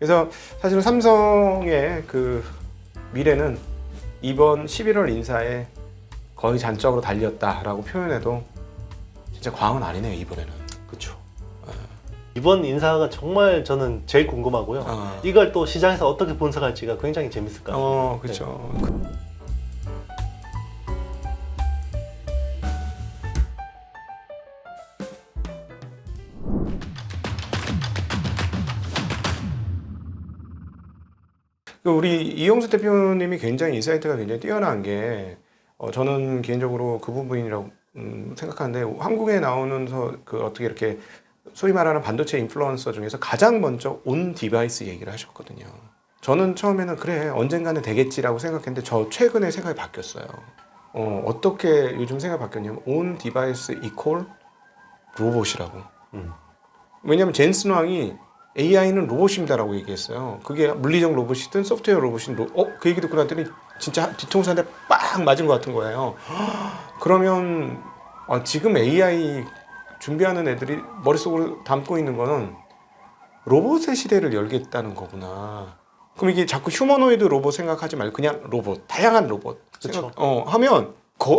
그래서 사실은 삼성의 그 미래는 이번 11월 인사에 거의 잔적으로 달렸다라고 표현해도 진짜 과언은 아니네요, 이번에는. 그렇죠. 이번 인사가 정말 저는 제일 궁금하고요. 이걸 또 시장에서 어떻게 분석할지가 굉장히 재밌을 것 같습니다. 그렇죠. 우리 이영수 대표님이 굉장히 인사이트가 굉장히 뛰어난 게 저는 개인적으로 그 부분이라고 생각하는데, 한국에 나오는 그 어떻게 이렇게 소위 말하는 반도체 인플루언서 중에서 가장 먼저 온 디바이스 얘기를 하셨거든요. 저는 처음에는 그래 언젠가는 되겠지라고 생각했는데 저 최근에 생각이 바뀌었어요. 어떻게 요즘 생각이 바뀌었냐면 온 디바이스 이퀄 로봇이라고. 왜냐면 젠슨 왕이 AI는 로봇입니다라고 얘기했어요. 그게 물리적 로봇이든 소프트웨어 로봇이든 그 얘기 듣고 났더니 진짜 뒤통수 한 대 빵 맞은 것 같은 거예요. 그러면 지금 AI 준비하는 애들이 머릿속으로 담고 있는 거는 로봇의 시대를 열겠다는 거구나. 그럼 이게 자꾸 휴머노이드 로봇 생각하지 말고 그냥 로봇, 다양한 로봇 하면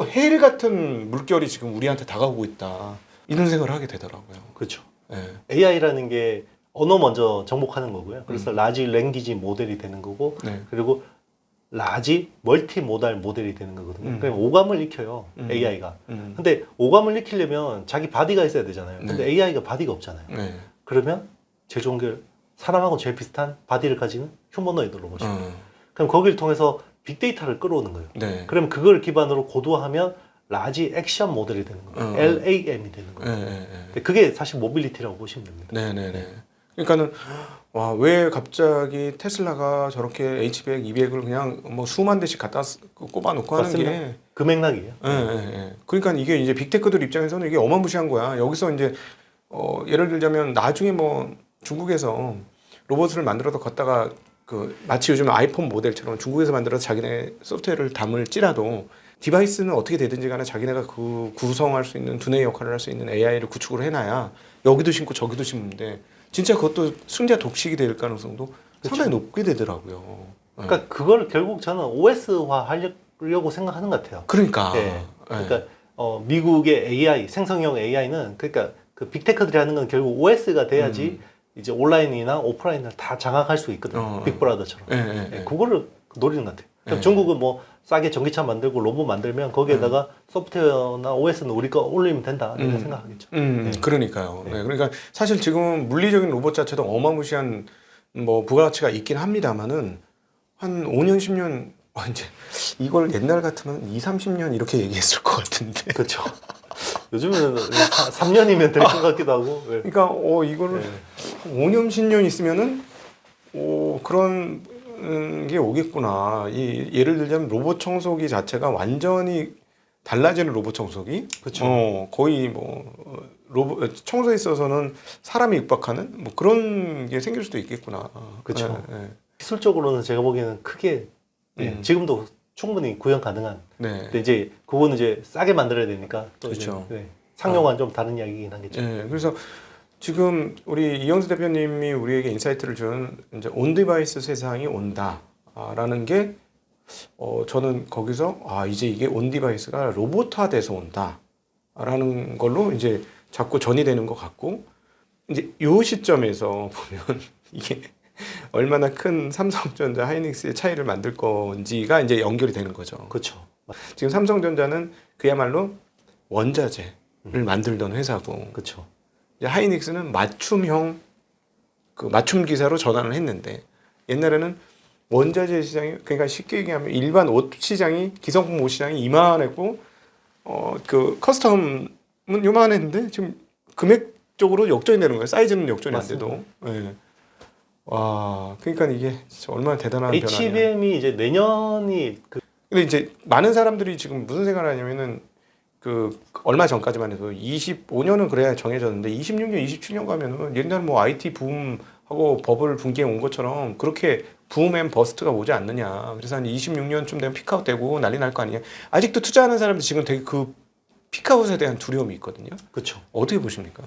해일 같은 물결이 지금 우리한테 다가오고 있다, 이런 생각을 하게 되더라고요. 그렇죠. 네. AI라는 게 언어 먼저 정복하는 거고요. 그래서 라지 랭귀지 모델이 되는 거고, 네. 그리고 라지 멀티 모달 모델이 되는 거거든요. 그럼 오감을 익혀요, AI가. 근데 오감을 익히려면 자기 바디가 있어야 되잖아요. 근데 AI가 바디가 없잖아요. 네. 그러면 제일 좋은 게 사람하고 제일 비슷한 바디를 가지는 휴머노이드 로봇이에요. 그럼 거기를 통해서 빅데이터를 끌어오는 거예요. 네. 그럼 그걸 기반으로 고도화하면 라지 액션 모델이 되는 거예요. LAM이 되는 거예요. 근데 그게 사실 모빌리티라고 보시면 됩니다. 네네네. 그러니까는 왜 갑자기 테슬라가 저렇게 H100, 200을 그냥 뭐 수만 대씩 갖다 꼽아놓고 하는 맞습니다. 게 그 맥락이에요. 그러니까 이게 이제 빅테크들 입장에서는 이게 어마무시한 거야. 여기서 이제 예를 들자면 나중에 뭐 중국에서 로봇을 만들어서 걷다가 마치 요즘 아이폰 모델처럼 중국에서 만들어서 자기네 소프트웨어를 담을지라도 디바이스는 어떻게 되든지 간에 자기네가 그 구성할 수 있는 두뇌 역할을 할 수 있는 AI를 구축을 해놔야 여기도 심고 저기도 심는데 진짜 그것도 승자 독식이 될 가능성도 상당히 높게 되더라고요. 그러니까 그걸 결국 저는 OS화 하려고 생각하는 것 같아요. 그러니까. 그러니까 미국의 AI 생성형 AI는 그러니까 그 빅테크들이 하는 건 결국 OS가 돼야지 이제 온라인이나 오프라인을 다 장악할 수 있거든요. 빅브라더처럼. 그거를 노리는 것 같아요. 그럼 중국은 뭐 싸게 전기차 만들고 로봇 만들면 거기에다가 소프트웨어나 OS는 우리 거 올리면 된다 이렇게 생각하겠죠. 그러니까요. 그러니까 사실 지금 물리적인 로봇 자체도 어마무시한 뭐 부가가치가 있긴 합니다만은 한 5년, 10년 이제 이걸 옛날 같으면 2, 30년 이렇게 얘기했을 것 같은데. 그렇죠. 요즘은 3년이면 될 것 같기도 하고. 그러니까 이거를 5년, 10년 있으면은 그런 게 오겠구나. 예를 들자면 로봇 청소기 자체가 완전히 달라지는 로봇 청소기. 그렇죠. 거의 뭐 로봇 청소에 있어서는 사람이 육박하는 뭐 그런 게 생길 수도 있겠구나. 그렇죠. 기술적으로는 제가 보기에는 크게 지금도 충분히 구현 가능한. 근데 이제 그거는 이제 싸게 만들어야 되니까 또 그렇죠. 이제 상용화는 좀 다른 이야기긴 하겠죠. 그래서 지금 우리 이영수 대표님이 우리에게 인사이트를 준 이제 온 디바이스 세상이 온다라는 게 저는 거기서 이제 이게 온 디바이스가 로봇화돼서 온다라는 걸로 이제 자꾸 전이되는 것 같고, 이제 요 시점에서 보면 이게 얼마나 큰 삼성전자, 하이닉스의 차이를 만들 건지가 이제 연결이 되는 거죠. 그렇죠. 지금 삼성전자는 그야말로 원자재를 만들던 회사고, 그렇죠. 하이닉스는 맞춤형 맞춤 기사로 전환을 했는데, 옛날에는 원자재 시장이, 그러니까 쉽게 얘기하면 일반 옷 시장이, 기성품 옷 시장이 이만했고 그 커스텀은 요만했는데 지금 금액적으로 역전이 되는 거예요. 사이즈는 역전이 맞습니다. 안 돼도. 와, 그러니까 이게 진짜 얼마나 대단한 변화냐. HBM이 이제 내년이 근데 이제 많은 사람들이 지금 무슨 생각을 하냐면은 얼마 전까지만 해도 25년은 그래야 정해졌는데 26년, 27년 가면은 옛날 뭐 IT 붐하고 버블 붕괴 온 것처럼 그렇게 붐 앤 버스트가 오지 않느냐. 그래서 한 26년쯤 되면 피크아웃 되고 난리 날 거 아니에요. 아직도 투자하는 사람들 지금 되게 그 피크아웃에 대한 두려움이 있거든요. 그렇죠. 어떻게 보십니까?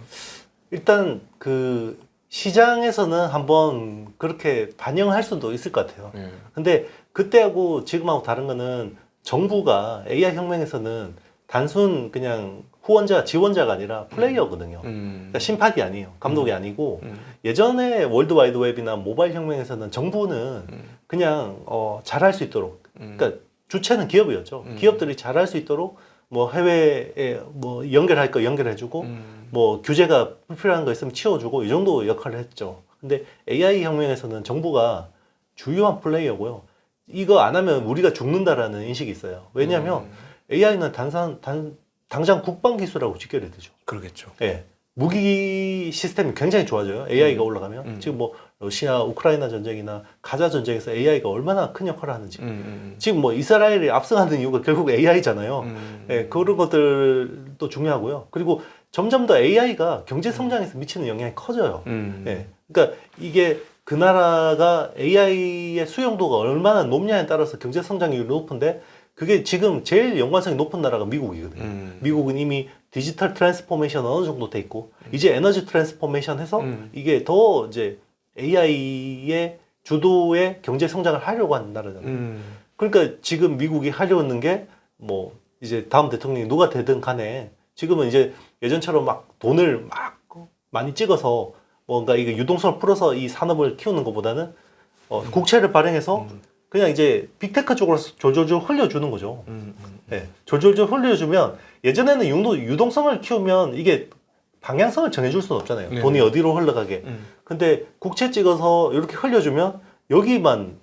일단 그 시장에서는 한번 그렇게 반영할 수도 있을 것 같아요. 예. 근데 그때하고 지금하고 다른 거는 정부가 AI 혁명에서는 단순 그냥 후원자, 지원자가 아니라 플레이어거든요. 그러니까 심판이 아니에요. 감독이 아니고 예전에 월드와이드 웹이나 모바일 혁명에서는 정부는 그냥 잘할 수 있도록 그러니까 주체는 기업이었죠. 기업들이 잘할 수 있도록 뭐 해외에 뭐 연결할 거 연결해주고 뭐 규제가 불필요한 거 있으면 치워주고 이 정도 역할을 했죠. 근데 AI 혁명에서는 정부가 주요한 플레이어고요. 이거 안 하면 우리가 죽는다라는 인식이 있어요. 왜냐하면 AI는 당장 국방 기술하고 직결이 되죠. 그러겠죠. 예. 무기 시스템이 굉장히 좋아져요. AI가 올라가면. 지금 뭐 러시아, 우크라이나 전쟁이나 가자 전쟁에서 AI가 얼마나 큰 역할을 하는지. 지금 뭐 이스라엘이 압승하는 이유가 결국 AI잖아요. 예, 그런 것들도 중요하고요. 그리고 점점 더 AI가 경제 성장에서 미치는 영향이 커져요. 예. 그러니까 이게 그 나라가 AI의 수용도가 얼마나 높냐에 따라서 경제 성장률이 높은데 그게 지금 제일 연관성이 높은 나라가 미국이거든요. 미국은 이미 디지털 트랜스포메이션 어느 정도 돼 있고 이제 에너지 트랜스포메이션 해서 이게 더 이제 AI의 주도의 경제 성장을 하려고 하는 나라잖아요. 그러니까 지금 미국이 하려는 게 뭐 이제 다음 대통령이 누가 되든 간에 지금은 이제 예전처럼 막 돈을 막 많이 찍어서 뭔가 이게 유동성을 풀어서 이 산업을 키우는 것보다는 국채를 발행해서 그냥 이제 빅테크 쪽으로 졸졸졸 흘려주는 거죠. 네, 졸졸졸 흘려주면 예전에는 유동성을 키우면 이게 방향성을 정해줄 수는 없잖아요. 네. 돈이 어디로 흘러가게. 근데 국채 찍어서 이렇게 흘려주면 여기만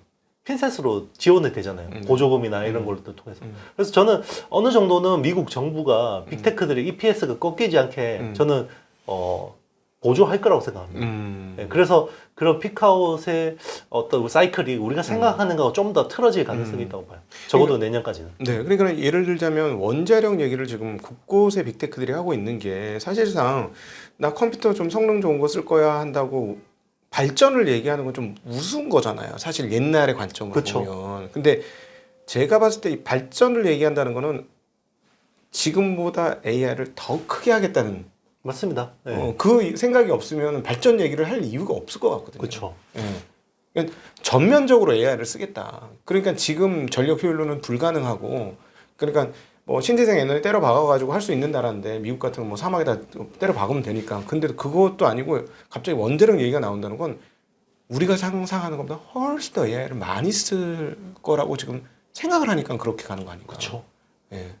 핀셋으로 지원이 되잖아요. 보조금이나 이런 걸 통해서. 그래서 저는 어느 정도는 미국 정부가 빅테크들의 EPS가 꺾이지 않게 저는 보조할 거라고 생각합니다. 네, 그래서 그런 피크아웃의 어떤 사이클이 우리가 생각하는 거하고 좀 더 틀어질 가능성이 있다고 봐요. 적어도 내년까지는. 네, 그러니까 예를 들자면 원자력 얘기를 지금 곳곳에 빅테크들이 하고 있는 게 사실상 나 컴퓨터 좀 성능 좋은 거 쓸 거야 한다고 발전을 얘기하는 건 좀 우스운 거잖아요. 사실 옛날의 관점으로 그쵸. 보면. 근데 제가 봤을 때 이 발전을 얘기한다는 거는 지금보다 AI를 더 크게 하겠다는 맞습니다. 네. 그 생각이 없으면 발전 얘기를 할 이유가 없을 것 같거든요. 그렇죠. 그러니까 전면적으로 AI를 쓰겠다. 그러니까 지금 전력 효율로는 불가능하고, 그러니까 뭐 신재생 에너지 때려 박아가지고 할 수 있는 나라인데 미국 같은 거 뭐 사막에다 때려 박으면 되니까. 근데 그것도 아니고 갑자기 원자력 얘기가 나온다는 건 우리가 상상하는 것보다 훨씬 더 AI를 많이 쓸 거라고 지금 생각을 하니까 그렇게 가는 거 아닌가. 그렇죠. 예.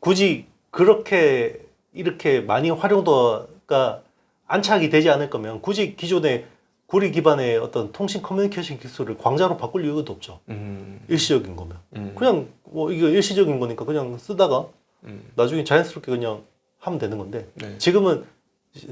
굳이 그렇게 이렇게 많이 활용도가 안착이 되지 않을 거면 굳이 기존의 구리 기반의 어떤 통신 커뮤니케이션 기술을 광자로 바꿀 이유도 없죠. 일시적인 거면. 그냥 뭐 이거 일시적인 거니까 그냥 쓰다가 나중에 자연스럽게 그냥 하면 되는 건데 네. 지금은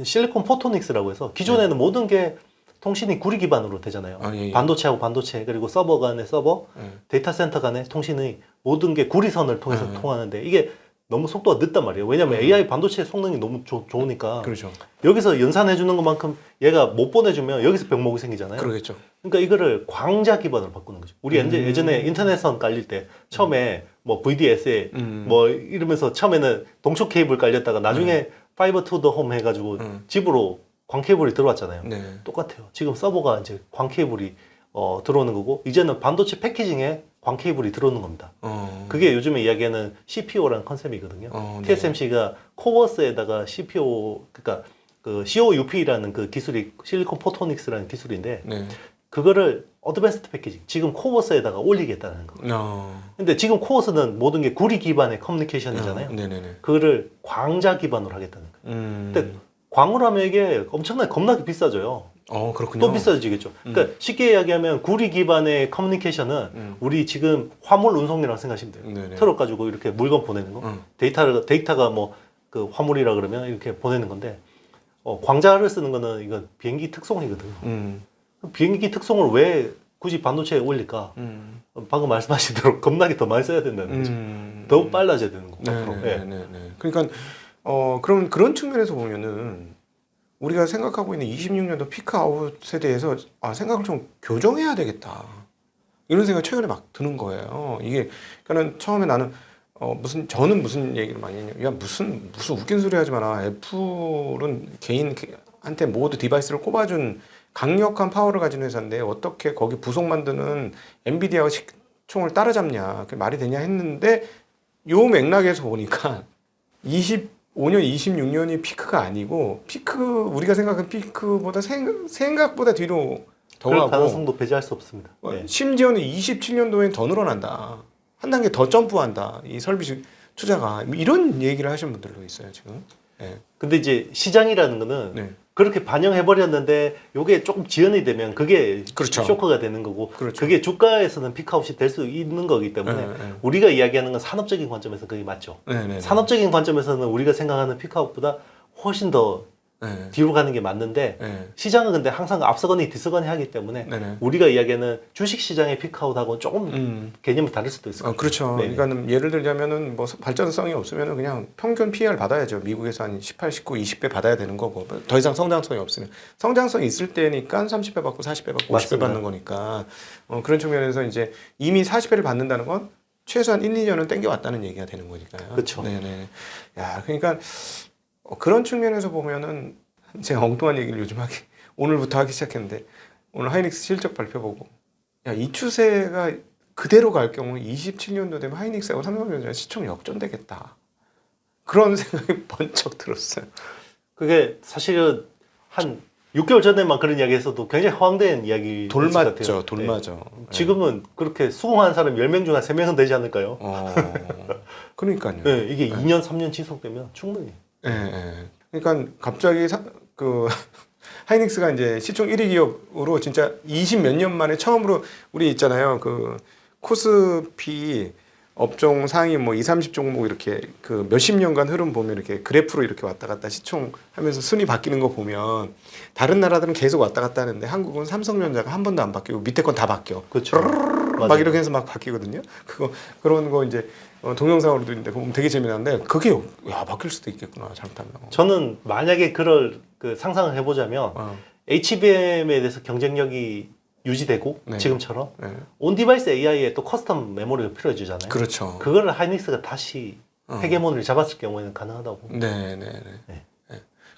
실리콘 포토닉스라고 해서 기존에는 모든 게 통신이 구리 기반으로 되잖아요. 아, 예, 예. 반도체하고 반도체 그리고 서버 간의 서버, 데이터 센터 간의 통신의 모든 게 구리선을 통해서 통하는데 이게 너무 속도가 늦단 말이에요. 왜냐면 AI 반도체 성능이 너무 좋으니까 그렇죠. 여기서 연산해 주는 것만큼 얘가 못 보내주면 여기서 병목이 생기잖아요. 그러겠죠. 그러니까 이거를 광자 기반으로 바꾸는 거죠. 우리 예전에 인터넷선 깔릴 때 처음에 뭐 VDSL 뭐 이러면서 처음에는 동쪽 케이블 깔렸다가 나중에 파이버 투 더 홈 해가지고 집으로 광 케이블이 들어왔잖아요. 네. 똑같아요. 지금 서버가 이제 광 케이블이 들어오는 거고 이제는 반도체 패키징에 광 케이블이 들어오는 겁니다. 그게 요즘에 이야기하는 CPO라는 컨셉이거든요. 네. TSMC가 코버스에다가 CPO 그러니까 그 COUP라는 그 기술이 실리콘 포토닉스라는 기술인데 네. 그거를 어드밴스드 패키징 지금 코버스에다가 올리겠다는 거. 근데 지금 코버스는 모든 게 구리 기반의 커뮤니케이션이잖아요. 네네네. 그거를 광자 기반으로 하겠다는 거예요. 근데 광으로 하면 이게 겁나게 비싸져요. 그렇군요. 또 비싸지겠죠. 그러니까 쉽게 이야기하면 구리 기반의 커뮤니케이션은 우리 지금 화물 운송이라고 생각하시면 돼요. 네네. 트럭 가지고 이렇게 물건 보내는 거. 데이터가 뭐 그 화물이라 그러면 이렇게 보내는 건데 광자를 쓰는 거는 이건 비행기 특성이거든요. 비행기 특성을 왜 굳이 반도체에 올릴까? 방금 말씀하신 대로 겁나게 더 많이 써야 된다는 거죠. 더 빨라져야 되는 거고. 네네네. 그러니까 그럼 그런 측면에서 보면은 우리가 생각하고 있는 26년도 피크아웃에 대해서 생각을 좀 교정해야 되겠다. 이런 생각이 최근에 막 드는 거예요. 이게 그러니까 처음에 나는 저는 무슨 얘기를 많이 했냐면 야 무슨 웃긴 소리 하지 마라. 애플은 개인한테 모두 디바이스를 꼽아준 강력한 파워를 가진 회사인데 어떻게 거기 부속 만드는 엔비디아가 시총을 따라잡냐, 그게 말이 되냐 했는데 요 맥락에서 보니까 25년, 26년이 피크가 아니고 우리가 생각한 피크보다 생각보다 뒤로 더 그럴 가고 가능성도 배제할 수 없습니다. 네. 심지어는 27년도엔 더 늘어난다. 한 단계 더 점프한다. 이 설비 투자가 이런 얘기를 하시는 분들도 있어요 지금. 네. 근데 이제 시장이라는 거는 네. 그렇게 반영해 버렸는데 요게 조금 지연이 되면 그게 그렇죠. 쇼크가 되는 거고 그렇죠. 그게 주가에서는 피크아웃이 될 수 있는 거기 때문에 네. 우리가 이야기하는 건 산업적인 관점에서 그게 맞죠. 네. 산업적인 관점에서는 우리가 생각하는 피크아웃보다 훨씬 더 네. 뒤로 가는 게 맞는데 네. 시장은 근데 항상 앞서거니 뒤서거니 하기 때문에 네네. 우리가 이야기하는 주식 시장의 피크아웃하고는 조금 개념이 다를 수도 있을 것 같아요. 그렇죠. 네네. 그러니까 예를 들자면은 뭐 발전성이 없으면 그냥 평균 PER 받아야죠. 미국에서 한 18, 19, 20배 받아야 되는 거고 더 이상 성장성이 없으면 성장성이 있을 때니까 30배 받고 40배 받고 50배 맞습니다. 받는 거니까 그런 측면에서 이제 이미 40배를 받는다는 건 최소한 1, 2년은 땡겨왔다는 얘기가 되는 거니까요. 그렇죠. 네네. 야, 그러니까 그런 측면에서 보면은 제가 엉뚱한 얘기를 요즘 오늘부터 하기 시작했는데 오늘 하이닉스 실적 발표 보고 야, 이 추세가 그대로 갈 경우 27년도 되면 하이닉스하고 삼성전자 시총 역전되겠다. 그런 생각이 번쩍 들었어요. 그게 사실은 한 6개월 전에만 그런 이야기 했어도 굉장히 허황된 이야기 돌맞죠. 돌맞아. 네. 지금은 그렇게 수긍하는 사람 10명 중에 3명은 되지 않을까요? 그러니까요. 네, 이게 2년, 3년 지속되면 충분히. 그러니까 갑자기 하이닉스가 이제 시총 1위 기업으로 진짜 20 몇 년 만에 처음으로 우리 있잖아요. 그 코스피 업종 상위 뭐 2, 30 종목 이렇게 그 몇십 년간 흐름 보면 이렇게 그래프로 이렇게 왔다 갔다 시총 하면서 순위 바뀌는 거 보면 다른 나라들은 계속 왔다 갔다 하는데 한국은 삼성전자가 한 번도 안 바뀌고 밑에 건 다 바뀌어. 그렇죠. 막 이렇게 해서 막 바뀌거든요. 그런 거 이제 동영상으로도 있는데 보면 되게 재미나는데 그게 야 바뀔 수도 있겠구나 잘못하면. 저는 만약에 그럴 그 상상을 해보자면 HBM에 대해서 경쟁력이 유지되고 네. 지금처럼 네. 온 디바이스 AI에 또 커스텀 메모리가 필요해지잖아요. 그렇죠. 그거를 하이닉스가 다시 헤게모니를 잡았을 경우에는 가능하다고. 네.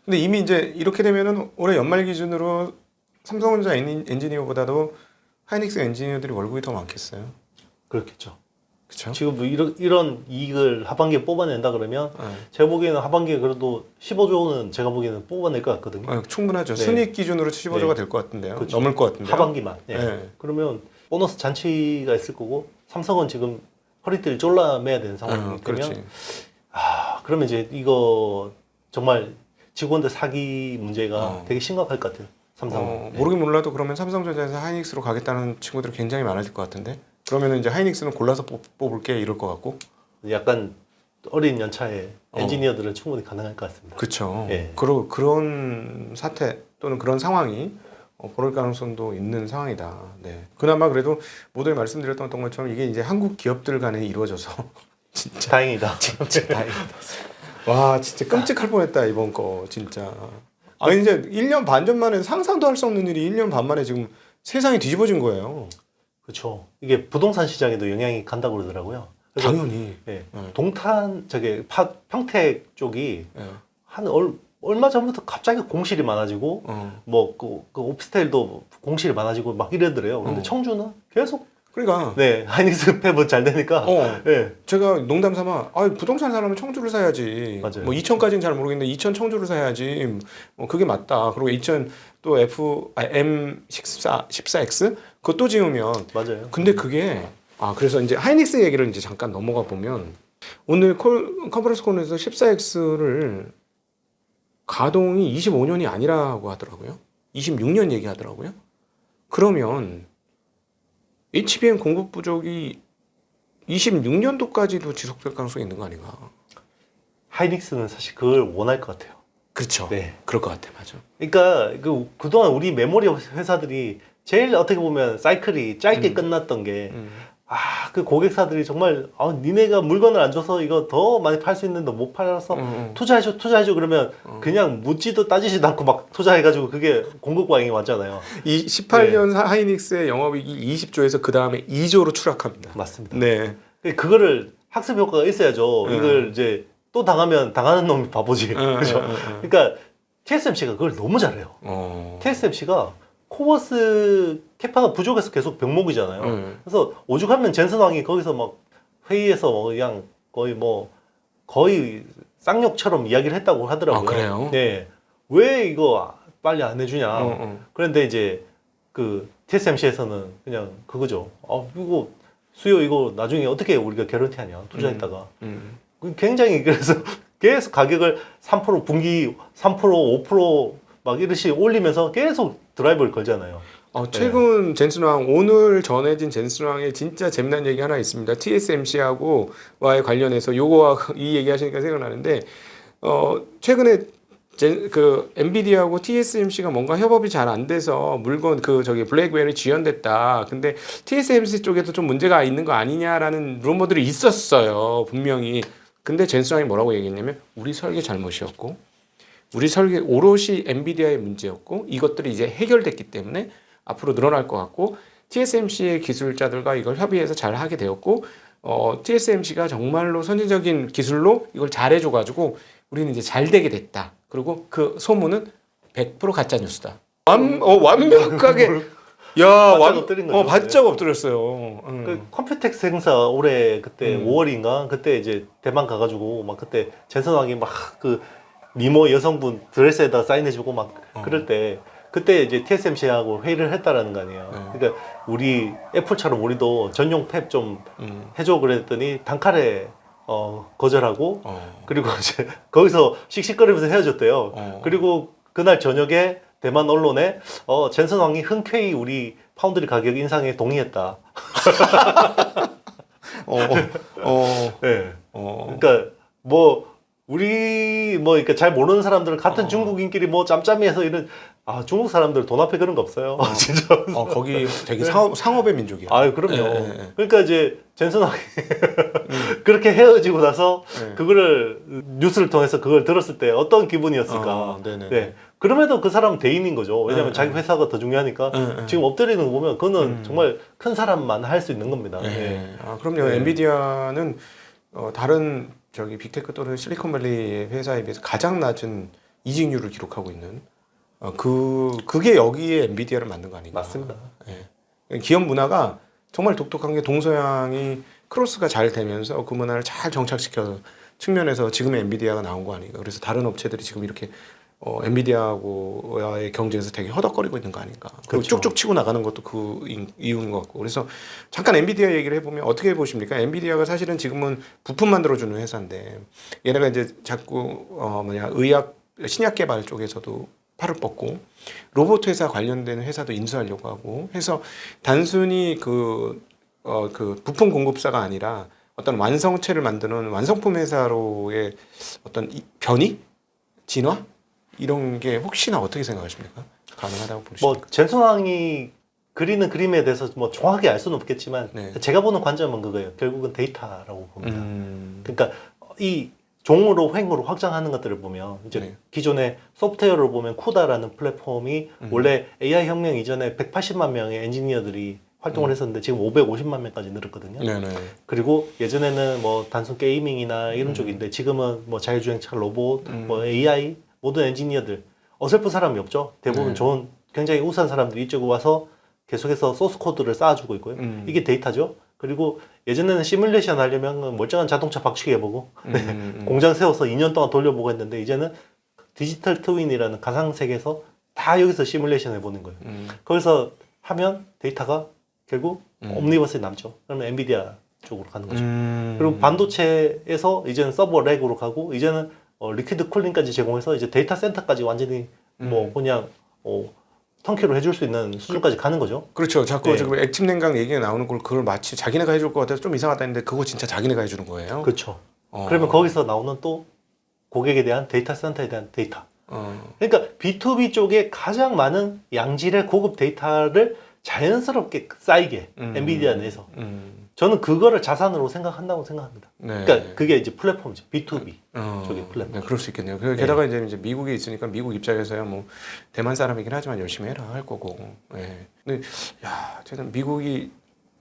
근데 이미 이제 이렇게 되면은 올해 연말 기준으로 삼성전자 엔지니어보다도 하이닉스 엔지니어들이 월급이 더 많겠어요. 그렇겠죠. 그렇죠. 지금 뭐 이런 이익을 하반기에 뽑아낸다 그러면 제가 보기에는 하반기에 그래도 15조는 제가 보기에는 뽑아낼 것 같거든요. 충분하죠. 네. 순이익 기준으로 15조가 네. 될 것 같은데요. 그렇죠. 넘을 것 같은데요. 하반기만. 예. 네. 그러면 보너스 잔치가 있을 거고 삼성은 지금 허리띠를 졸라매야 되는 상황이기 때문에 그렇지. 그러면 이제 이거 정말 직원들 사기 문제가 되게 심각할 것 같아요. 삼성은. 모르긴 몰라도 그러면 삼성전자에서 하이닉스로 가겠다는 친구들이 굉장히 많아질 것 같은데 그러면 이제 하이닉스는 골라서 뽑을게 이럴 것 같고 약간 어린 연차에 엔지니어들은 충분히 가능할 것 같습니다. 그렇죠. 예. 그런 사태 또는 그런 상황이 벌어질 가능성도 있는 상황이다. 네. 그나마 그래도 모두에 말씀드렸던 것처럼 이게 이제 한국 기업들 간에 이루어져서 진짜 다행이다. 진짜 다행이다. 와 진짜 끔찍할 뻔했다 이번 거 진짜. 아니 이제 1년 반 전만에 상상도 할 수 없는 일이 1년 반 만에 지금 세상이 뒤집어진 거예요. 그렇죠. 이게 부동산 시장에도 영향이 간다고 그러더라고요. 그래서 당연히. 예. 동탄 평택 쪽이 한 얼마 전부터 갑자기 공실이 많아지고 뭐 그 오피스텔도 공실이 많아지고 막 이러더래요. 근데 청주는 계속 그러니까 하이닉스 폐부 잘 되니까 예. 제가 농담 삼아 부동산 사려면 청주를 사야지. 맞아요. 뭐 2천까지는 잘 모르겠는데 2천 청주를 사야지. 그게 맞다. 그리고 2천 또 M14X 그것도 지으면 맞아요. 근데 그게 그래서 이제 하이닉스 얘기를 이제 잠깐 넘어가 보면 오늘 컨퍼런스 콜에서 14X를 가동이 25년이 아니라고 하더라고요. 26년 얘기하더라고요. 그러면 HBM 공급 부족이 26년도까지도 지속될 가능성이 있는 거 아닌가? 하이닉스는 사실 그걸 원할 것 같아요. 그렇죠. 네. 그럴 것 같아, 맞아. 그러니까 그동안 우리 메모리 회사들이 제일 어떻게 보면 사이클이 짧게 끝났던 게 그 고객사들이 정말 니네가 물건을 안 줘서 이거 더 많이 팔 수 있는데 못 팔아서 투자해줘 그러면 그냥 묻지도 따지지도 않고 막 투자해가지고 그게 공급 과잉이 왔잖아요. 이 18년 하이닉스의 영업이익이 20조에서 그 다음에 2조로 추락합니다. 맞습니다. 네. 그거를 학습 효과가 있어야죠. 이걸 이제 또 당하면 당하는 놈이 바보지. 그렇죠. 그러니까 TSMC가 그걸 너무 잘해요. TSMC가 코버스 캐파가 부족해서 계속 병목이잖아요. 그래서 오죽하면 젠슨 왕이 거기서 막 회의에서 뭐 그냥 거의 쌍욕처럼 이야기를 했다고 하더라고요. 아, 그래요? 네. 왜 이거 빨리 안 해주냐. 그런데 이제 그 TSMC에서는 그냥 그거죠. 이거 수요 이거 나중에 어떻게 우리가 개런티하냐 투자했다가 굉장히 그래서 계속 가격을 3% 분기 3% 5% 막 이렇게 올리면서 계속 드라이브를 걸잖아요. 최근 젠슨왕 오늘 전해진 젠슨왕에 진짜 재미난 얘기 하나 있습니다. TSMC하고와의 관련해서 요거와 이 얘기 하시니까 생각나는데 최근에 그 엔비디아하고 TSMC가 뭔가 협업이 잘 안 돼서 물건 블랙웰이 지연됐다. 근데 TSMC 쪽에도 좀 문제가 있는 거 아니냐라는 루머들이 있었어요. 분명히. 근데 젠슨왕이 뭐라고 얘기했냐면 우리 설계 잘못이었고 우리 설계 오롯이 엔비디아의 문제였고 이것들이 이제 해결됐기 때문에 앞으로 늘어날 것 같고 TSMC의 기술자들과 이걸 협의해서 잘 하게 되었고 TSMC가 정말로 선진적인 기술로 이걸 잘 해줘가지고 우리는 이제 잘 되게 됐다. 그리고 그 소문은 100% 가짜 뉴스다. 완벽하게 바짝 엎드린 거죠. 바짝 엎드렸어요. 그 컴퓨텍스 행사 올해 그때 5월인가 그때 이제 대만 가가지고 막 그때 젠슨 왕이 막 그 미모 여성분 드레스에다 사인해주고 막 그럴 때 그때 이제 TSMC하고 회의를 했다라는 거 아니에요. 그러니까 우리 애플처럼 우리도 전용 팹 좀 해줘 그랬더니 단칼에 거절하고 그리고 이제 거기서 씩씩거리면서 헤어졌대요. 그리고 그날 저녁에 대만 언론에 젠슨 왕이 흔쾌히 우리 파운드리 가격 인상에 동의했다. 네. 그러니까 우리 그러니까 잘 모르는 사람들은 같은 중국인끼리 짬짬이해서 이런 중국 사람들 돈 앞에 그런 거 없어요. 진짜. 거기 되게 상업의 민족이야. 그럼요. 그러니까 이제 젠슨 왕이 그렇게 헤어지고 나서 그거를 뉴스를 통해서 그걸 들었을 때 어떤 기분이었을까. 네. 그럼에도 그 사람은 대인인 거죠. 왜냐면 자기 회사가 더 중요하니까 지금 엎드리는 거 보면 그거는 정말 큰 사람만 할 수 있는 겁니다. 그럼요. 엔비디아는 다른 빅테크 또는 실리콘밸리 회사에 비해서 가장 낮은 이직률을 기록하고 있는 그게 여기에 엔비디아를 만든 거 아닌가. 맞습니다. 기업 문화가 정말 독특한 게 동서양이 크로스가 잘 되면서 그 문화를 잘 정착시켜서 측면에서 지금의 엔비디아가 나온 거 아닌가. 그래서 다른 업체들이 지금 이렇게 엔비디아하고의 경쟁에서 되게 허덕거리고 있는 거 아닌가. 그리고 그렇죠. 쭉쭉 치고 나가는 것도 그 이유인 것 같고. 그래서 잠깐 엔비디아 얘기를 해보면 어떻게 보십니까? 엔비디아가 사실은 지금은 부품 만들어주는 회사인데 얘네가 이제 자꾸 의학 신약 개발 쪽에서도 팔을 뻗고 로봇 회사 관련된 회사도 인수하려고 하고 해서 단순히 그 부품 공급사가 아니라 어떤 완성체를 만드는 완성품 회사로의 어떤 변이? 진화? 이런 게 혹시나 어떻게 생각하십니까? 가능하다고 보십니까? 젠슨 왕이 그리는 그림에 대해서 정확하게 알 수는 없겠지만 제가 보는 관점은 그거예요. 결국은 데이터라고 봅니다. 그러니까 이 종으로 횡으로 확장하는 것들을 보면 이제 기존의 소프트웨어를 보면 쿠다라는 플랫폼이 원래 AI 혁명 이전에 180만 명의 엔지니어들이 활동을 했었는데 지금 550만 명까지 늘었거든요. 그리고 예전에는 단순 게이밍이나 이런 쪽인데 지금은 자율주행차 로봇, AI 모든 엔지니어들 어설픈 사람이 없죠. 대부분 좋은 굉장히 우수한 사람들이 이쪽에 와서 계속해서 소스 코드를 쌓아주고 있고요. 이게 데이터죠. 그리고 예전에는 시뮬레이션 하려면 멀쩡한 자동차 박치기 해보고 공장 세워서 2년 동안 돌려보고 했는데 이제는 디지털 트윈이라는 가상세계에서 다 여기서 시뮬레이션 해보는 거예요. 거기서 하면 데이터가 결국 옴니버스에 남죠. 그러면 엔비디아 쪽으로 가는 거죠. 그리고 반도체에서 이제는 서버 렉으로 가고 이제는 리퀴드 쿨링까지 제공해서 이제 데이터 센터까지 완전히 그냥 턴키로 해줄 수 있는 수준까지 가는 거죠. 그렇죠. 자꾸 지금 액침 냉각 얘기가 나오는 걸 그걸 마치 자기네가 해줄 것 같아서 좀 이상하다 했는데 그거 진짜 자기네가 해주는 거예요. 그렇죠. 그러면 거기서 나오는 또 고객에 대한 데이터 센터에 대한 데이터. 그러니까 B2B 쪽에 가장 많은 양질의 고급 데이터를 자연스럽게 쌓이게 엔비디아 내에서 저는 그거를 자산으로 생각한다고 생각합니다. 그러니까 그게 이제 플랫폼이죠. B2B 쪽의 플랫폼. 그럴 수 있겠네요. 게다가 이제 미국에 있으니까 미국 입장에서야 대만 사람이긴 하지만 열심히 해라 할 거고. 근데 저는 미국이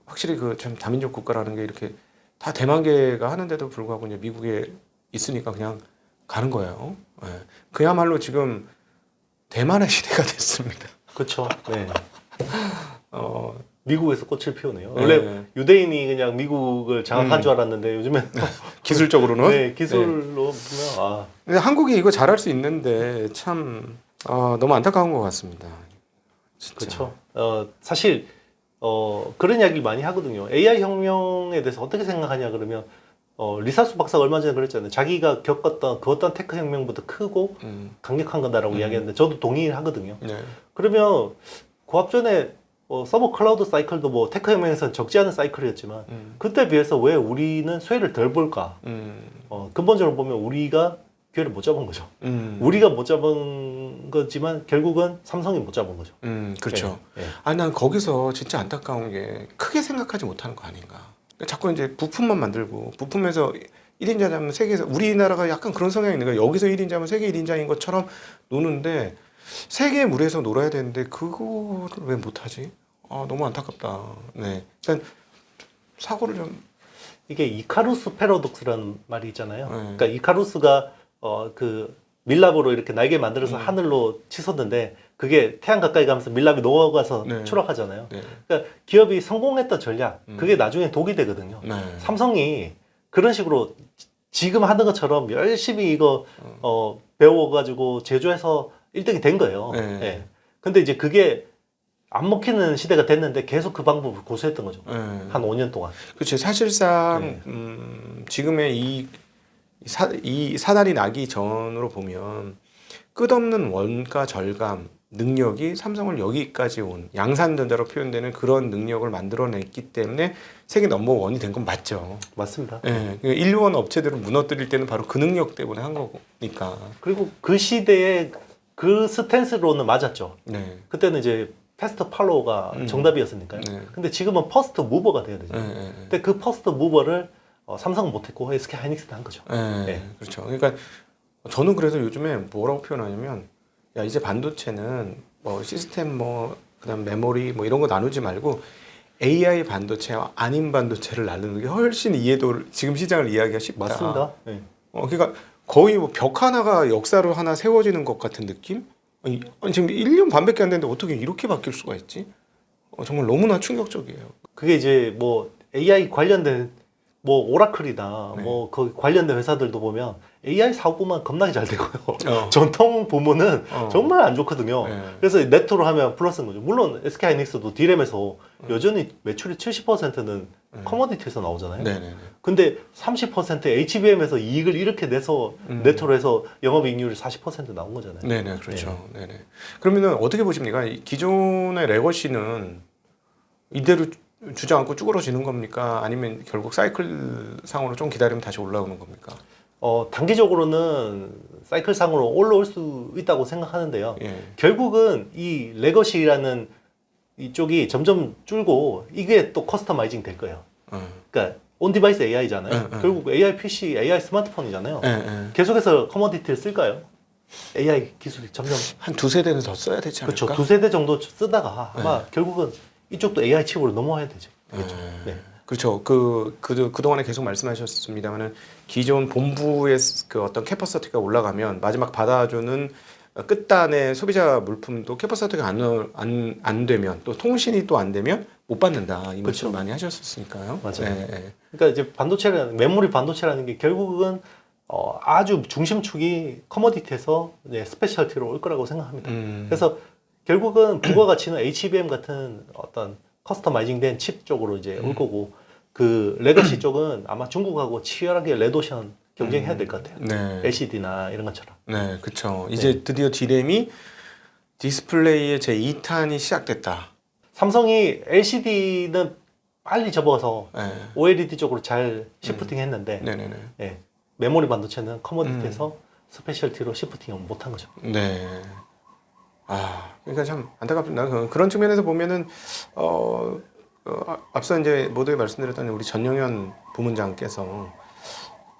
확실히 참 다민족 국가라는 게 이렇게 다 대만계가 하는데도 불구하고 이제 미국에 있으니까 그냥 가는 거예요. 그야말로 지금 대만의 시대가 됐습니다. 그렇죠. 네. 어, 미국에서 꽃을 피우네요. 네. 원래 유대인이 그냥 미국을 장악한 줄 알았는데 요즘엔 기술적으로는 네, 기술로 보면 근데 한국이 이거 잘할 수 있는데 참 너무 안타까운 것 같습니다. 진짜. 그렇죠. 사실 그런 이야기 많이 하거든요. AI 혁명에 대해서 어떻게 생각하냐 그러면 리사수 박사가 얼마 전에 그랬잖아요. 자기가 겪었던 그 어떤 테크 혁명보다 크고 강력한 거다라고 이야기했는데 저도 동의하거든요. 네. 그러면 그 앞전에 서버 클라우드 사이클도 뭐 테크 혁명에서는 적지 않은 사이클이었지만 그때 비해서 왜 우리는 수혜를 덜 볼까? 근본적으로 보면 우리가 기회를 못 잡은 거죠. 우리가 못 잡은 거지만 결국은 삼성이 못 잡은 거죠. 그렇죠. 네, 네. 아니 난 거기서 진짜 안타까운 게 크게 생각하지 못하는 거 아닌가. 자꾸 이제 부품만 만들고 부품에서 1인자 잡는 세계에서 우리나라가 약간 그런 성향이 있는 거예요. 여기서 1인자면 세계 1인자인 것처럼 노는데 세계의 물에서 놀아야 되는데 그거를 왜 못하지? 너무 안타깝다. 네. 일단 사고를 좀 이게 이카루스 패러독스라는 말이 있잖아요. 네. 그러니까 이카루스가 그 밀랍으로 이렇게 날개 만들어서 하늘로 치솟는데 그게 태양 가까이 가면서 밀랍이 녹아가서 네. 추락하잖아요. 네. 그러니까 기업이 성공했던 전략 그게 나중에 독이 되거든요. 네. 삼성이 그런 식으로 지금 하는 것처럼 열심히 이거 배워가지고 제조해서 1등이 된 거예요. 네. 예. 근데 이제 그게 안 먹히는 시대가 됐는데 계속 그 방법을 고수했던 거죠. 네. 한 5년 동안. 그렇죠. 사실상 네. 지금의 이 사달이 나기 전으로 보면 끝없는 원가 절감 능력이 삼성을 여기까지 온 양산전자로 표현되는 그런 능력을 만들어냈기 때문에 세계 넘버원이 된 건 맞죠. 맞습니다. 예, 인류원 업체들을 무너뜨릴 때는 바로 그 능력 때문에 한 거니까. 그리고 그 시대에 그 스탠스로는 맞았죠. 네. 그때는 이제 패스트 팔로우가 정답이었으니까요. 네. 근데 지금은 퍼스트 무버가 돼야 되죠. 네. 근데 그 퍼스트 무버를 삼성은 못했고 SK 하이닉스는 한 거죠. 네. 네. 그렇죠. 그러니까 저는 그래서 요즘에 뭐라고 표현하냐면 야 이제 반도체는 뭐 시스템 뭐 그다음 메모리 뭐 이런 거 나누지 말고 AI 반도체와 아닌 반도체를 나누는 게 훨씬 이해도를 지금 시장을 이해하기가 쉽다. 맞습니다. 네. 그러니까 거의 뭐 벽 하나가 역사로 하나 세워지는 것 같은 느낌? 아니 지금 1년 반밖에 안 됐는데 어떻게 이렇게 바뀔 수가 있지? 정말 너무나 충격적이에요. 그게 이제 뭐 AI 관련된 뭐 오라클이나 네. 뭐 그 관련된 회사들도 보면 AI 사고만 겁나게 잘 되고요. 어. 전통 부문은 정말 안 좋거든요. 네. 그래서 네트로 하면 플러스인 거죠. 물론 SK 하이닉스도 D램에서 여전히 매출의 70%는 커머디티에서 나오잖아요. 네네네. 근데 30% HBM에서 이익을 이렇게 내서 네트로 해서 영업이익률이 40% 나온 거잖아요. 네네 그렇죠. 네네. 그러면은 어떻게 보십니까? 이 기존의 레거시는 이대로 주저앉고 쭈그러지는 겁니까? 아니면 결국 사이클 상으로 좀 기다리면 다시 올라오는 겁니까? 단기적으로는 사이클상으로 올라올 수 있다고 생각하는데요. 예. 결국은 이 레거시라는 이쪽이 점점 줄고 이게 또 커스터마이징 될 거예요. 그러니까 온 디바이스 AI잖아요. 결국 AI PC, AI 스마트폰이잖아요. 계속해서 커머디티를 쓸까요? AI 기술이 점점 한 두세 대는 더 써야 되지 않을까? 그렇죠. 두세 대 정도 쓰다가 아마 결국은 이쪽도 AI 칩으로 넘어와야 되죠. 네. 그렇죠. 그동안에 계속 말씀하셨습니다만은 기존 본부의 그 어떤 캐퍼시티가 올라가면 마지막 받아주는 끝단의 소비자 물품도 캐퍼시티가 안 되면 또 통신이 또 안 되면 못 받는다. 이 말씀 많이 하셨었으니까요. 맞아요. 네. 그러니까 이제 메모리 반도체라는 게 결국은 아주 중심축이 커머디티에서 스페셜티로 올 거라고 생각합니다. 그래서 결국은 부가가치는 HBM 같은 어떤 커스터마이징된 칩 쪽으로 이제 올 거고 그 레거시 쪽은 아마 중국하고 치열하게 레도션 경쟁해야 될 것 같아요. 네. LCD나 이런 것처럼. 네, 그렇죠. 이제 드디어 D램이 디스플레이의 제 2탄이 시작됐다. 삼성이 LCD는 빨리 접어서 네. OLED 쪽으로 잘 시프팅 했는데 네네네. 네, 메모리 반도체는 커머디티에서 스페셜티로 시프팅을 못한 거죠. 네. 그러니까 참 안타깝습니다. 그런 측면에서 보면은 앞서 이제 모두에 말씀드렸던 우리 전영현 부문장께서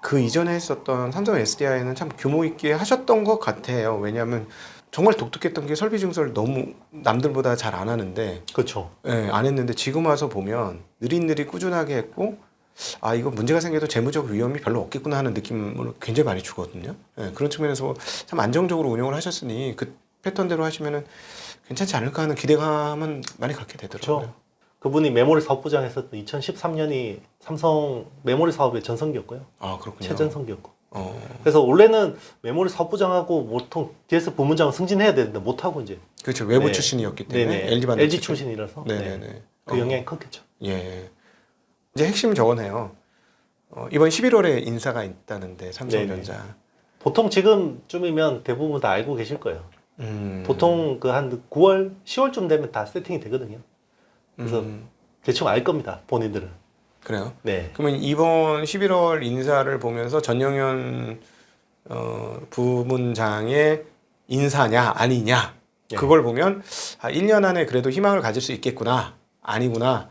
그 이전에 했었던 삼성 SDI는 참 규모 있게 하셨던 것 같아요. 왜냐하면 정말 독특했던 게 설비 증설을 너무 남들보다 잘 안 하는데, 그렇죠. 네, 안 했는데 지금 와서 보면 느릿느릿 꾸준하게 했고, 이거 문제가 생겨도 재무적 위험이 별로 없겠구나 하는 느낌을 굉장히 많이 주거든요. 네, 그런 측면에서 참 안정적으로 운영을 하셨으니 그 패턴대로 하시면은 괜찮지 않을까 하는 기대감은 많이 갖게 되더라고요. 그렇죠. 그분이 메모리 사업부장 했었던 2013년이 삼성 메모리 사업의 전성기였고요. 아, 그렇군요. 최전성기였고. 그래서 원래는 메모리 사업부장하고 보통 DS 부문장은 승진해야 되는데 못하고 이제. 그렇죠. 외부 네. 출신이었기 때문에 네네. LG 반도체 LG 출신이라서. 네네네. 네. 그 영향이 컸겠죠. 예. 이제 핵심 저거네요. 이번 11월에 인사가 있다는데 삼성전자. 보통 지금쯤이면 대부분 다 알고 계실 거예요. 보통 그 한 9월, 10월쯤 되면 다 세팅이 되거든요. 그래서 대충 알 겁니다. 본인들은. 그래요? 네. 그러면 이번 11월 인사를 보면서 전영현 부문장의 인사냐 아니냐 네. 그걸 보면 1년 안에 그래도 희망을 가질 수 있겠구나 아니구나의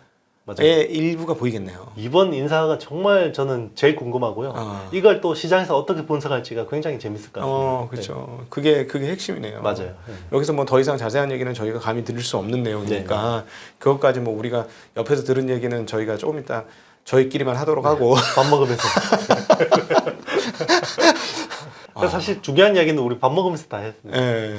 맞아요. 일부가 보이겠네요. 이번 인사가 정말 저는 제일 궁금하고요. 이걸 또 시장에서 어떻게 분석할지가 굉장히 재밌을 것 같습니다. 그렇죠. 그게 핵심이네요. 네. 맞아요. 네. 여기서 뭐 더 이상 자세한 얘기는 저희가 감히 드릴 수 없는 내용이니까 그것까지 뭐 우리가 옆에서 들은 얘기는 저희가 조금 이따 저희끼리만 하도록 하고 밥 먹으면서. 사실 중요한 이야기는 우리 밥 먹으면서 다 했습니다. 예.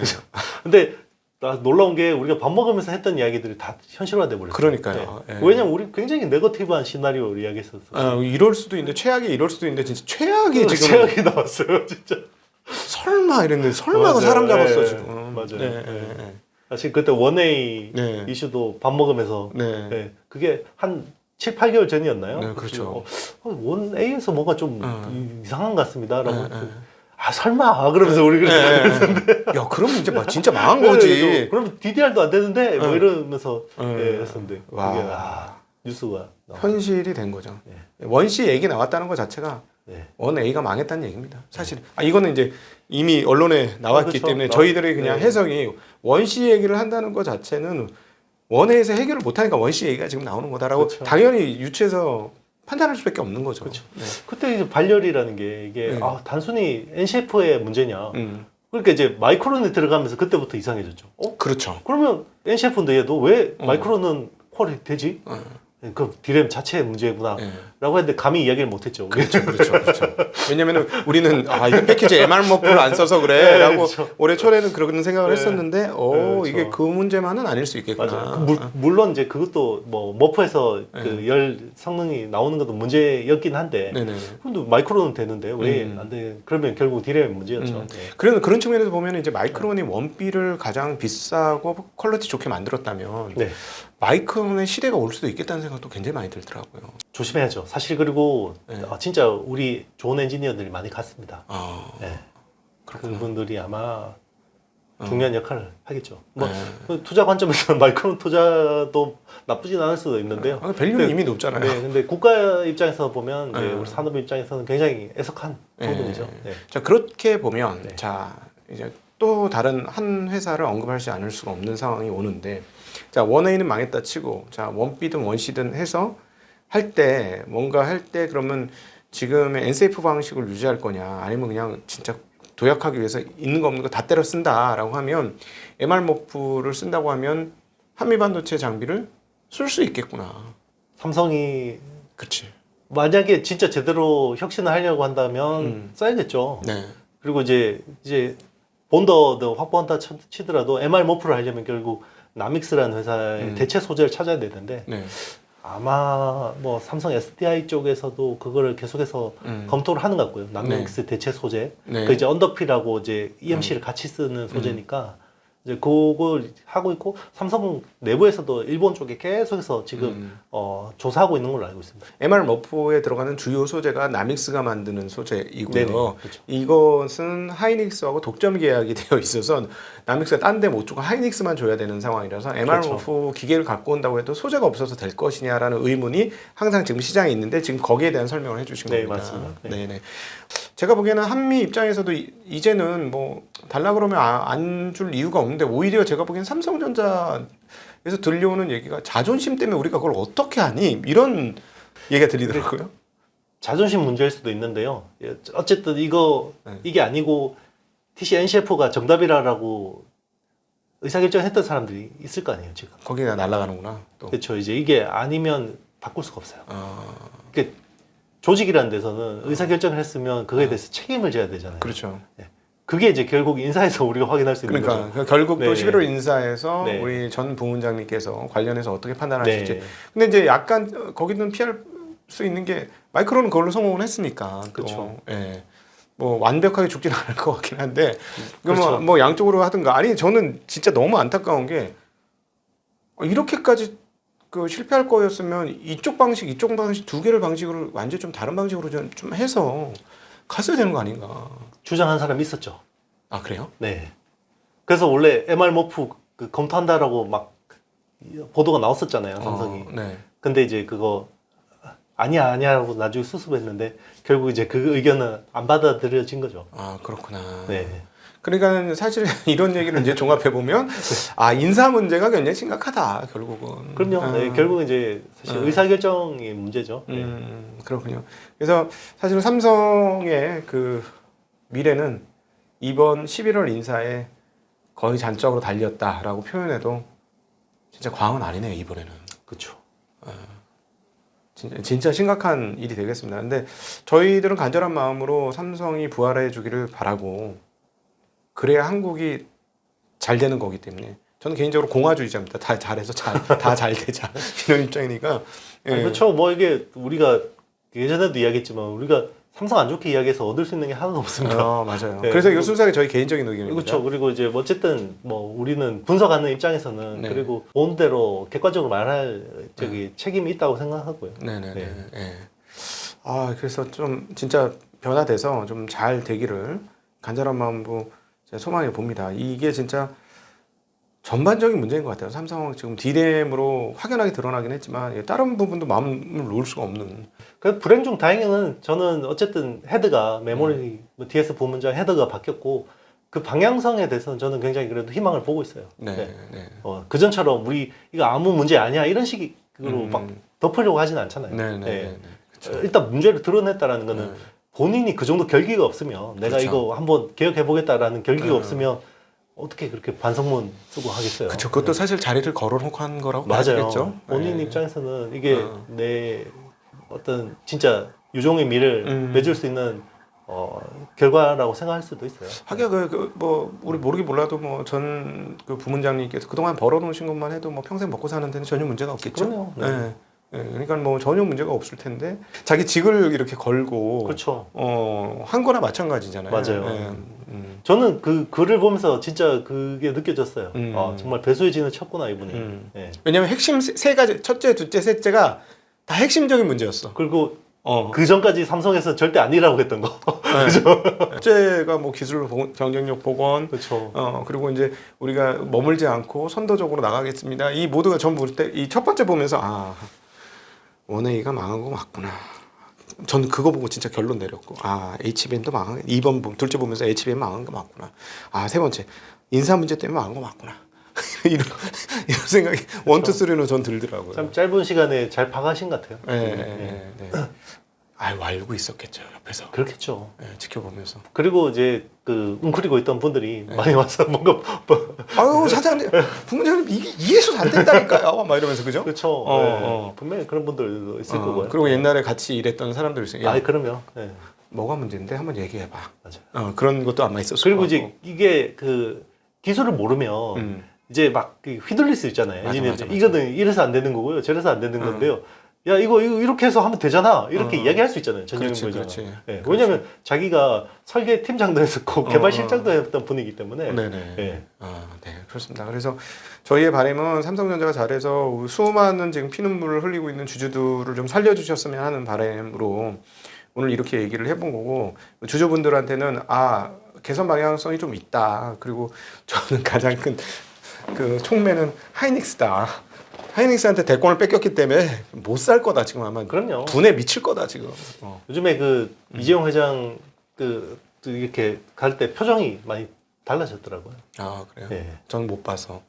근데 나 놀라운 게 우리가 밥 먹으면서 했던 이야기들이 다 현실화돼 버렸어요. 그러니까요. 네. 예. 왜냐면 우리 굉장히 네거티브한 시나리오를 이야기했었어요. 이럴 수도 있는데 최악이 이럴 수도 있는데 진짜 최악이 지금 최악이 나왔어요, 진짜. 설마 이랬는데 설마가 맞아요. 사람 잡았어 네. 지금. 맞아요. 네. 네. 사실 그때 원A 네. 이슈도 밥 먹으면서 네. 네. 그게 한 7, 8개월 전이었나요? 네, 그렇죠. 원A에서 뭔가 좀 이상한 것 같습니다. 라고. 네. 아, 설마. 그러면서 우리 그랬는데. 야, 그럼 이제 막 진짜 망한 거지. 그럼 DDR도 안 되는데 뭐 네. 이러면서 네. 했었는데. 와. 그게 뉴스가 현실이 된 거죠. 네. 원씨 얘기 나왔다는 것 자체가 네. 원 A가 망했다는 얘기입니다. 사실 이거는 이제 이미 언론에 나왔기 그렇죠. 때문에 저희들이 그냥 네. 해석이 원씨 얘기를 한다는 것 자체는 원에서 해결을 못하니까 원씨 얘기가 지금 나오는 거다라고 그렇죠. 당연히 유추해서 판단할 수밖에 없는 거죠. 그렇죠. 네. 그때 이제 발열이라는 게 이게 네. 단순히 NCF의 문제냐. 음. 그러니까 이제 마이크론에 들어가면서 그때부터 이상해졌죠. 그렇죠. 그러면 NCF인데 얘도 왜 마이크론은 콜이 되지? 그 디램 자체의 문제구나. 네. 라고 했는데 감히 이야기를 못했죠. 그렇죠. 왜냐면은 우리는 이거 패키지 MR머프를 안 써서 그래 네, 라고 그렇죠. 올해 초에는 그런 생각을 네. 했었는데 그렇죠. 이게 그 문제만은 아닐 수 있겠구나. 맞아요. 물론 이제 그것도 뭐 머프에서 그 열 성능이 나오는 것도 문제였긴 한데 네네. 근데 마이크론은 되는데 왜 안 돼? 그러면 결국 디램의 문제였죠. 네. 그래서 그런 측면에서 보면 이제 마이크론이 원비를 가장 비싸고 퀄리티 좋게 만들었다면 네. 마이크론의 시대가 올 수도 있겠다는 생각도 굉장히 많이 들더라고요. 조심해야죠. 사실 그리고 네. 진짜 우리 좋은 엔지니어들이 많이 갔습니다. 네. 그분들이 아마 중요한 역할을 하겠죠. 뭐 네. 투자 관점에서는 마이크론 투자도 나쁘진 않을 수도 있는데요. 밸류는 근데, 이미 높잖아요. 네, 근데 국가 입장에서 보면 이제 우리 산업 입장에서는 굉장히 애석한 부분이죠. 네. 자, 그렇게 보면 네. 자 이제 또 다른 한 회사를 언급하지 않을 수가 없는 상황이 오는데 자 원A는 망했다 치고 자 원B든 원C든 해서 할 때 뭔가 할 때 그러면 지금의 NCF 방식을 유지할 거냐 아니면 그냥 진짜 도약하기 위해서 있는 거 없는 거 다 때려 쓴다라고 하면 MR머프를 쓴다고 하면 한미반도체 장비를 쓸 수 있겠구나. 삼성이 그렇지. 만약에 진짜 제대로 혁신을 하려고 한다면 써야겠죠. 네. 그리고 이제 본더도 확보한다 치더라도 MR 머프를 하려면 결국 나믹스라는 회사의 대체 소재를 찾아야 되는데 네. 아마 뭐 삼성 SDI 쪽에서도 그거를 계속해서 검토를 하는 것 같고요. 나믹스 대체 소재. 네. 그 이제 언더필하고 이제 EMC를 같이 쓰는 소재니까 이제 그걸 하고 있고 삼성 내부에서도 일본 쪽에 계속해서 지금 조사하고 있는 걸로 알고 있습니다. MR머프에 들어가는 주요 소재가 나믹스가 만드는 소재이고요. 네네, 그렇죠. 이것은 하이닉스하고 독점 계약이 되어 있어서 나믹스가 딴 데 못 주고 하이닉스만 줘야 되는 상황이라서 MR머프 그렇죠. 기계를 갖고 온다고 해도 소재가 없어서 될 것이냐라는 의문이 항상 지금 시장에 있는데 지금 거기에 대한 설명을 해주신 네, 겁니다. 맞습니다. 네. 네네. 제가 보기에는 한미 입장에서도 이제는 뭐 달라 그러면 안 줄 이유가 없는데 오히려 제가 보기엔 삼성전자에서 들려오는 얘기가 자존심 때문에 우리가 그걸 어떻게 하니 이런 얘기가 들리더라고요. 자존심 문제일 수도 있는데요. 어쨌든 이게 아니고 TC NCF가 정답이라고 의사결정했던 사람들이 있을 거 아니에요, 지금. 거기가 날아가는구나. 또. 그렇죠. 이제 이게 아니면 바꿀 수가 없어요. 그러니까 조직이라는 데서는 의사결정을 했으면 그거에 대해서 책임을 져야 되잖아요. 그렇죠. 네. 그게 이제 결국 인사에서 우리가 확인할 수 있는 그러니까 거죠. 결국 또 네. 11월 인사에서 네. 우리 전 부문장님께서 관련해서 어떻게 판단하실지. 네. 근데 이제 약간 거기는 피할 수 있는 게 마이크론은 그걸로 성공을 했으니까. 또. 그렇죠. 예. 뭐 완벽하게 죽지는 않을 것 같긴 한데 그렇죠. 뭐 양쪽으로 하든가. 아니 저는 진짜 너무 안타까운 게 이렇게까지 그 실패할 거였으면 이쪽 방식 두 개를 방식으로 완전 좀 다른 방식으로 좀 해서 갔어야 되는 거 아닌가. 주장한 사람이 있었죠. 아 그래요? 네. 그래서 원래 MR 모프 그 검토한다라고 막 보도가 나왔었잖아요, 삼성이. 네. 근데 이제 그거 아니야라고 나중에 수습했는데 결국 이제 그 의견은 안 받아들여진 거죠. 아 그렇구나. 네. 그러니까 사실 이런 얘기를 이제 종합해 보면 아 인사 문제가 굉장히 심각하다 결국은. 그럼요. 네, 결국은 이제 사실 의사결정이 문제죠. 네. 그렇군요. 그래서 사실은 삼성의 그 미래는 이번 11월 인사에 거의 잔적으로 달렸다라고 표현해도 진짜 과언은 아니네요 이번에는. 그렇죠. 진짜 심각한 일이 되겠습니다. 근데 저희들은 간절한 마음으로 삼성이 부활해 주기를 바라고 그래야 한국이 잘 되는 거기 때문에 저는 개인적으로 공화주의자입니다. 다 잘해서 다 잘 되자 이런 입장이니까. 예. 아니, 그렇죠. 뭐 이게 우리가 예전에도 이야기했지만 우리가 삼성 안 좋게 이야기해서 얻을 수 있는 게 하나도 없습니다. 맞아요. 네. 그래서 이거 순수하게 저희 개인적인 의견입니다. 그렇죠. 그리고 이제 어쨌든 뭐 우리는 분석하는 입장에서는 네. 그리고 본대로 객관적으로 말할 책임이 있다고 생각하고요. 네네네. 네. 예. 아 그래서 좀 진짜 변화돼서 좀 잘 되기를 간절한 마음으로 제가 소망해 봅니다. 이게 진짜 전반적인 문제인 것 같아요. 삼성 지금 D램으로 확연하게 드러나긴 했지만 다른 부분도 마음을 놓을 수가 없는. 그 불행 중 다행은 저는 어쨌든 헤드가 메모리 DS 부문장 헤드가 바뀌었고 그 방향성에 대해서는 저는 굉장히 그래도 희망을 보고 있어요. 네. 네. 네. 그 전처럼 우리 이거 아무 문제 아니야 이런 식으로 막 덮으려고 하진 않잖아요. 네. 네. 네. 그렇죠. 일단 문제를 드러냈다라는 거는 본인이 그 정도 결기가 없으면 내가 그렇죠. 이거 한번 개혁해 보겠다라는 결기가 없으면 어떻게 그렇게 반성문 쓰고 하겠어요. 그렇죠. 그것도 사실 자리를 걸어놓고 한 거라고 맞아요. 봐야겠죠. 본인 네. 입장에서는 이게 내 어떤 진짜 유종의 미를 맺을 수 있는 결과라고 생각할 수도 있어요. 하기야 뭐 우리 모르긴 몰라도 뭐 전 그 부문장님께서 그동안 벌어놓으신 것만 해도 뭐 평생 먹고 사는 데는 전혀 문제가 없겠죠. 그럼요. 네. 네. 네. 그러니까 뭐 전혀 문제가 없을 텐데 자기 직을 이렇게 걸고 그렇죠. 한 거나 마찬가지잖아요. 맞아요. 네. 저는 그 글을 보면서 진짜 그게 느껴졌어요. 정말 배수의 진을 쳤구나 이분이. 네. 왜냐하면 핵심 세 가지 첫째, 둘째, 셋째가 다 핵심적인 문제였어. 그리고 그 전까지 삼성에서 절대 아니라고 했던 거. 그죠? 첫째가 뭐 기술 경쟁력 복원. 그렇죠. 그리고 이제 우리가 머물지 않고 선도적으로 나가겠습니다. 이 모두가 전부 이 첫 번째 보면서 원웨이가 망한 거 맞구나. 전 그거 보고 진짜 결론 내렸고 HBM도 망한 거 2번 둘째 보면서 HBM 망한 거 맞구나. 세 번째 인사 문제 때문에 망한 거 맞구나. 이런 생각이 원투 쓰리로 전 들더라고요. 참 짧은 시간에 잘 파가신 것 같아요. 네. 알고 있었겠죠 옆에서. 그렇겠죠. 네, 지켜보면서. 그리고 이제 그 웅크리고 있던 분들이 많이 와서 뭔가 아유 사장님, 부모님 이게 이해서 안 된다니까요. 막 이러면서 그죠? 그렇죠. 분명히 그런 분들도 있을 거고요. 그리고 옛날에 같이 일했던 사람들 있어요. 그럼요. 네. 뭐가 문제인데 한번 얘기해봐. 맞아요. 그런 것도 아마 있었을 그리고 거고. 이제 이게 그 기술을 모르면 이제 막 휘둘릴 수 있잖아요. 맞아. 이거는 이래서 안 되는 거고요. 저래서 안 되는 건데요. 야 이거 이렇게 해서 하면 되잖아. 이렇게 이야기할 수 있잖아요. 전형인 거잖아요. 네. 왜냐하면 자기가 설계 팀장도 했었고 개발 실장도 했던 분이기 때문에. 네네. 네. 네 그렇습니다. 그래서 저희의 바람은 삼성전자가 잘해서 수많은 지금 피눈물을 흘리고 있는 주주들을 좀 살려주셨으면 하는 바람으로 오늘 이렇게 얘기를 해본 거고 주주분들한테는 개선 방향성이 좀 있다. 그리고 저는 가장 큰 그 촉매는 하이닉스다. 하이닉스한테 대권을 뺏겼기 때문에 못 살 거다 지금 아마. 그럼요. 분에 미칠 거다 지금. 요즘에 그 이재용 회장 그 이렇게 갈 때 표정이 많이 달라졌더라고요. 그래요? 네. 저는 못 봐서.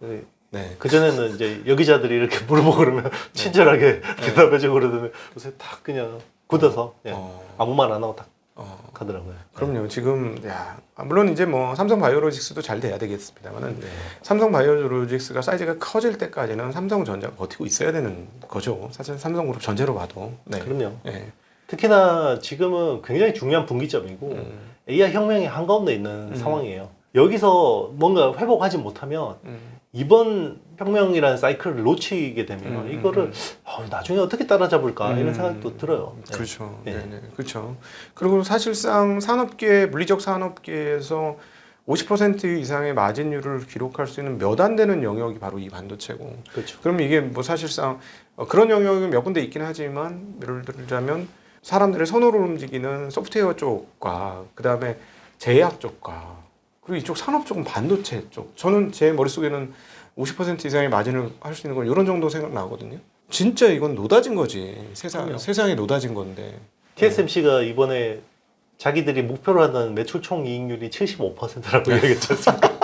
네. 그 전에는 이제 여기자들이 이렇게 물어보고 그러면 친절하게 대답해주고 그러더니 요새 딱 그냥 굳어서 아무 말 안 하고 딱 가더라고요. 그럼요. 지금 물론 이제 뭐 삼성바이오로직스도 잘 돼야 되겠습니다만은 삼성바이오로직스가 사이즈가 커질 때까지는 삼성전자가 버티고 있어야 되는 거죠. 사실 삼성그룹 전체로 봐도. 네. 그럼요. 네. 특히나 지금은 굉장히 중요한 분기점이고 AI 혁명이 한가운데 있는 상황이에요. 여기서 뭔가 회복하지 못하면 이번 혁명이라는 사이클을 놓치게 되면 이거를 나중에 어떻게 따라잡을까 이런 생각도 들어요. 네. 그렇죠. 네. 네. 그렇죠. 그리고 사실상 산업계, 물리적 산업계에서 50% 이상의 마진율을 기록할 수 있는 몇 안 되는 영역이 바로 이 반도체고. 그렇죠. 그럼 이게 뭐 사실상 그런 영역이 몇 군데 있긴 하지만 예를 들자면 사람들의 선호를 움직이는 소프트웨어 쪽과 그 다음에 제약 쪽과 그리고 이쪽 산업 쪽은 반도체 쪽. 저는 제 머릿속에는 50% 이상의 마진을 할 수 있는 건 이런 정도 생각나거든요. 진짜 이건 노다진 거지. 세상이 노다진 건데. TSMC가 이번에 자기들이 목표로 하는 매출 총 이익률이 75%라고 얘기했지 않습니까?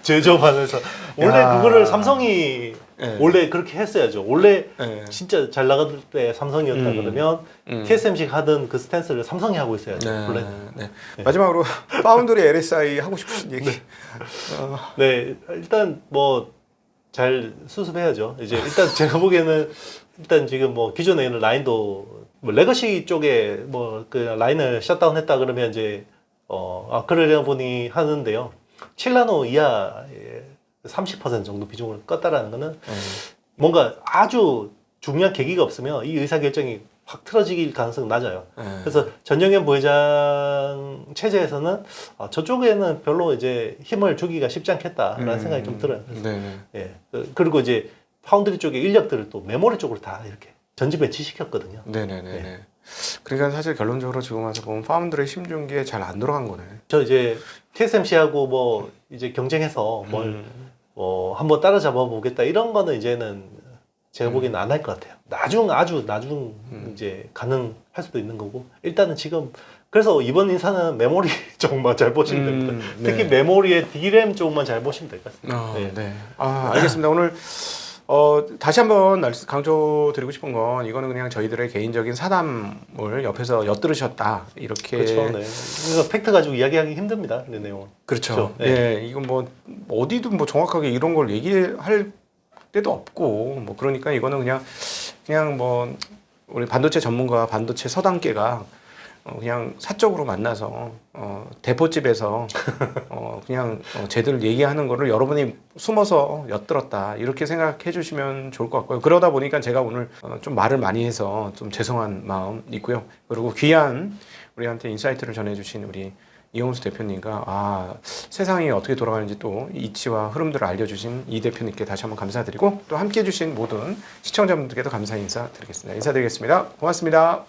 제조반에서 원래 야. 그거를 삼성이 네. 원래 그렇게 했어야죠. 원래 네. 진짜 잘 나갈 때 삼성이었다 그러면 TSMC가 하던 그 스탠스를 삼성이 하고 있어야죠. 원래. 네. 마지막으로 파운드리 LSI 하고 싶으신 얘기. 네, 일단 뭐 잘 수습해야죠. 이제 일단 제가 보기에는 일단 지금 뭐 기존에 있는 라인도 뭐 레거시 쪽에 뭐 그 라인을 셧다운했다 그러면 이제 그러려 보니 하는데요. 7나노 이하의 30% 정도 비중을 껐다라는 거는 뭔가 아주 중요한 계기가 없으면 이 의사 결정이 확 틀어질 가능성이 낮아요. 그래서 전영현 부회장 체제에서는 저쪽에는 별로 이제 힘을 주기가 쉽지 않겠다라는 생각이 좀 들어요. 예. 그리고 이제 파운드리 쪽의 인력들을 또 메모리 쪽으로 다 이렇게 전지 배치시켰거든요. 네네네. 그러니까 사실 결론적으로 지금 와서 보면 파운드리 심중기에 잘 안 들어간 거네. 저 이제 TSMC하고 뭐 이제 경쟁해서 뭘 한번 따라잡아 보겠다 이런 거는 이제는 제가 보기에는 안 할 것 같아요. 아주 나중 이제 가능할 수도 있는 거고 일단은 지금 그래서 이번 인사는 메모리 쪽만 잘 보시면 됩니다. 특히 메모리의 D램 쪽만 잘 보시면 될 것 같습니다. 네. 알겠습니다. 오늘 다시 한번 강조드리고 싶은 건 이거는 그냥 저희들의 개인적인 사담을 옆에서 엿들으셨다 이렇게. 그렇죠. 네. 그래서 팩트 가지고 이야기하기 힘듭니다. 이 내용은. 그렇죠. 네. 예, 이건 뭐 어디든 뭐 정확하게 이런 걸 얘기할 때도 없고 뭐 그러니까 이거는 그냥 뭐 우리 반도체 전문가, 반도체 서당계가 그냥 사적으로 만나서 대포집에서 그냥 쟤들 얘기하는 거를 여러분이 숨어서 엿들었다 이렇게 생각해 주시면 좋을 것 같고요. 그러다 보니까 제가 오늘 좀 말을 많이 해서 좀 죄송한 마음 있고요. 그리고 귀한 우리한테 인사이트를 전해주신 우리 이용수 대표님과 세상이 어떻게 돌아가는지 또 이치와 흐름들을 알려주신 이 대표님께 다시 한번 감사드리고 또 함께해 주신 모든 시청자분들께도 감사 인사드리겠습니다. 인사드리겠습니다. 고맙습니다.